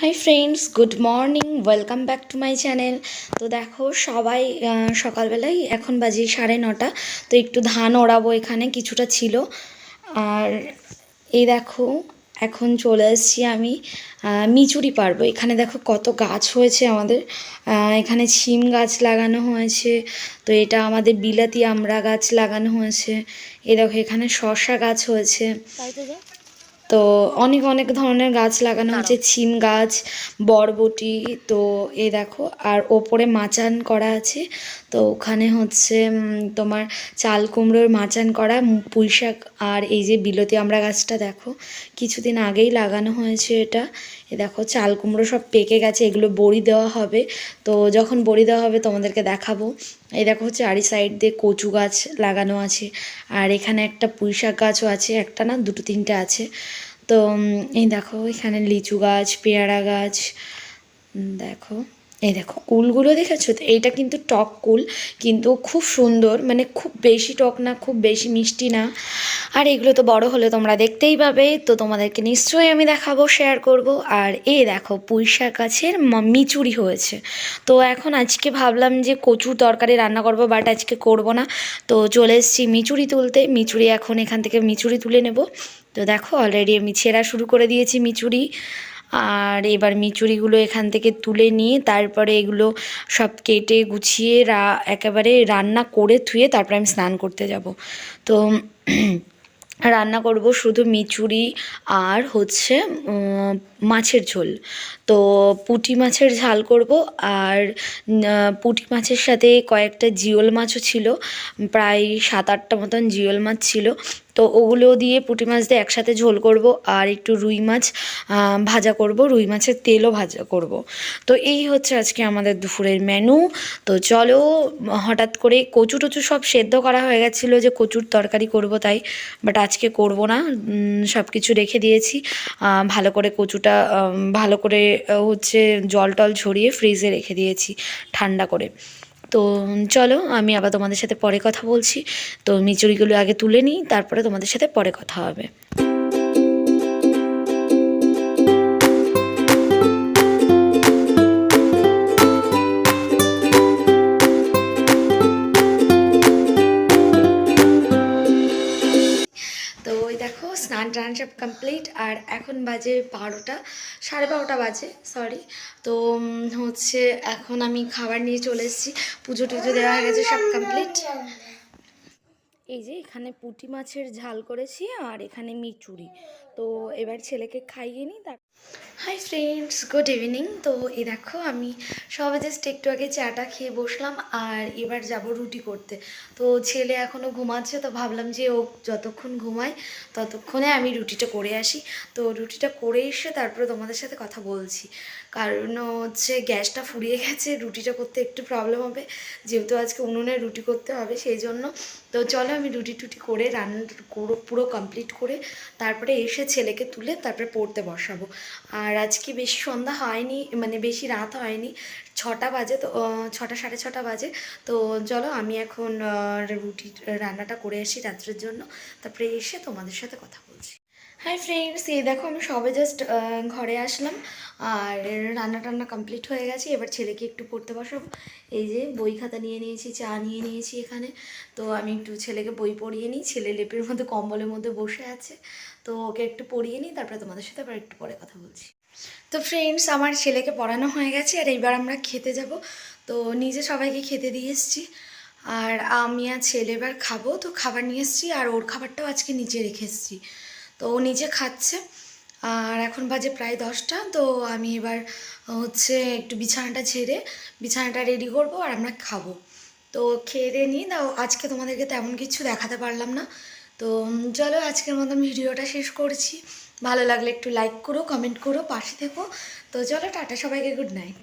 Hi friends, good morning, welcome back to my channel. তো দেখো সবাই সকালবেলায় এখন বাজে 9:30। তো একটু ধান ওড়াবো, এখানে কিছুটা ছিল। আর এই দেখো এখন চলে এসেছি আমি মিচুরি পারবো। এখানে দেখো কত গাছ হয়েছে আমাদের। এখানে শিম গাছ লাগানো হয়েছে। তো এটা আমাদের বিলাতি আমড়া গাছ লাগানো হয়েছে। এই দেখো এখানে শসা গাছ হয়েছে। তো অনেক অনেক ধরনের গাছ লাগানো হয়েছে, শিম গাছ, বরবটি। তো এই দেখো আর ওপরে মাচান করা আছে। তো ওখানে হচ্ছে তোমার চাল কুমড়োর মাচান করা, পুঁই শাক। আর এই যে বিলতি আমড়া গাছটা দেখো কিছুদিন আগেই লাগানো হয়েছে এটা। এ দেখো চাল কুমড়ো সব পেকে গেছে, এগুলো বড়ি দেওয়া হবে। তো যখন বড়ি দেওয়া হবে তোমাদেরকে দেখাবো। এই দেখো চারি সাইড দিয়ে কচু গাছ লাগানো আছে। আর এখানে একটা পুঁই শাক গাছও আছে, একটা না দুটো তিনটে আছে। তো এই দেখো এখানে লিচু গাছ, পেয়ারা গাছ। দেখো এই দেখো কুলগুলো দেখেছো তো, এইটা কিন্তু টক কুল, কিন্তু খুব সুন্দর, মানে খুব বেশি টক না, খুব বেশি মিষ্টি না। আর এগুলো তো বড় হলে তোমরা দেখতেই পাবে, তো তোমাদেরকে নিশ্চয়ই আমি দেখাবো, শেয়ার করব। আর এই দেখো পুঁই শাক গাছের মিচুরি হয়েছে। তো এখন আজকে ভাবলাম যে কচুর তরকারি রান্না করব, বাট আজকে করব না। তো চলে এসেছি মিচুরি তুলতে। মিচুরি এখন এখান থেকে মিচুরি তুলে নেব। তো দেখো অলরেডি আমি ছেঁড়া শুরু করে দিয়েছি মিচুরি। আর এবার মিচুরিগুলো এখান থেকে তুলে নিয়ে তারপরে এগুলো সব কেটে গুছিয়ে একেবারে রান্না করে ধুয়ে তারপরে আমি স্নান করতে যাব। তো রান্না করব শুধু মিচুরি আর হচ্ছে মাছের ঝোল। তো পুঁটি মাছের ঝাল করব। আর পুঁটি মাছের সাথে কয়েকটা জিওল মাছও ছিল, প্রায় 7-8টা মতন জিওল মাছ ছিল। তো ওগুলো দিয়ে পুঁটি মাছ দিয়ে একসাথে ঝোল করব। আর একটু রুই মাছ ভাজা করব, রুই মাছের তেলও ভাজা করব। তো এই হচ্ছে আজকে আমাদের দুপুরের মেনু। তো চলো, হঠাৎ করে কচু টচু সব সেদ্ধ করা হয়ে গেছিলো যে কচুর তরকারি করব তাই, বাট আজকে করব না। সব কিছু রেখে দিয়েছি। ভালো করে কচুটা ভালো করে হচ্ছে জল টল ঝরিয়ে ফ্রিজে রেখে দিয়েছি ঠান্ডা করে। তো চলো আমি আবার তোমাদের সাথে পরে কথা বলছি। তো মিচুরিগুলো আগে তুলে নিই, তারপরে তোমাদের সাথে পরে কথা হবে। তো ওই দেখো স্নান টান সব কমপ্লিট। আর এখন বাজে 12টা, 12:30 বাজে, সরি। তো হচ্ছে এখন আমি খাবার নিয়ে চলে এসেছি। পুজো টুজো দেওয়া হয়ে গেছে, সব কমপ্লিট। এই যে এখানে পুঁটি মাছের ঝাল করেছি আর এখানে মিচুরি। তো এবার ছেলেকে খাইয়ে নিই তার। Hi friends, good evening. তো এই দেখো আমি সবে জাস্ট একটু আগে চাটা খেয়ে বসলাম। আর এবার যাব রুটি করতে। তো ছেলে এখনও ঘুমাচ্ছে, তো ভাবলাম যে ও যতক্ষণ ঘুমায় ততক্ষণে আমি রুটিটা করে আসি। তো রুটিটা করে এসে তারপরে তোমাদের সাথে কথা বলছি। কারণ হচ্ছে গ্যাসটা ফুরিয়ে গেছে, রুটিটা করতে একটু প্রবলেম হবে, যেহেতু আজকে উনুনে রুটি করতে হবে সেই জন্য। তো চলো আমি রুটি টুটি করে রান্না পুরো কমপ্লিট করে তারপরে এসে ছেলেকে তুলে তারপরে পড়তে বসাবো। আর আজকে বেশি সন্ধ্যা হয়নি, মানে বেশি রাত হয়নি, 6টা বাজে। তো 6টা 6:30 বাজে। তো চলো আমি এখন রুটি রান্নাটা করে আসি রাত্রের জন্য, তারপরে এসে তোমাদের সাথে কথা বলছি। হাই ফ্রেন্ডস, এই দেখো আমি সবে জাস্ট ঘরে আসলাম। আর রান্না টান্না কমপ্লিট হয়ে গেছে। এবার ছেলেকে একটু পড়তে বসাবো। এই যে বই খাতা নিয়ে নিয়েছি, চা নিয়ে নিয়েছি এখানে। তো আমি একটু ছেলেকে বই পড়িয়ে নিই। ছেলে লেপের মধ্যে কম্বলের মধ্যে বসে আছে। তো ওকে একটু পড়িয়ে নিই, তারপরে তোমাদের সাথে আবার একটু পরে কথা বলছি। তো ফ্রেন্ডস, আমার ছেলেকে পড়ানো হয়ে গেছে আর এইবার আমরা খেতে যাব। তো নিজে সবাইকে খেতে দিয়ে এসেছি। আর আমি আর ছেলে এবার খাবো। তো খাবার নিয়ে এসেছি আর ওর খাবারটাও আজকে নিচে রেখে এসেছি। তো ও নিজে খাচ্ছে। আর এখন বাজে প্রায় 10টা। তো আমি এবার হচ্ছে একটু বিছানাটা ঝেড়ে বিছানাটা রেডি করব আর আমরা খাবো। তো খেয়ে দিয়ে নিই। দাও আজকে তোমাদেরকে তেমন কিছু দেখাতে পারলাম না। তো চলো আজকের মতন ভিডিওটা শেষ করছি। ভালো লাগলে একটু লাইক করো, কমেন্ট করো, পাশে থেকো। তো চলো টাটা, সবাইকে গুড নাইট।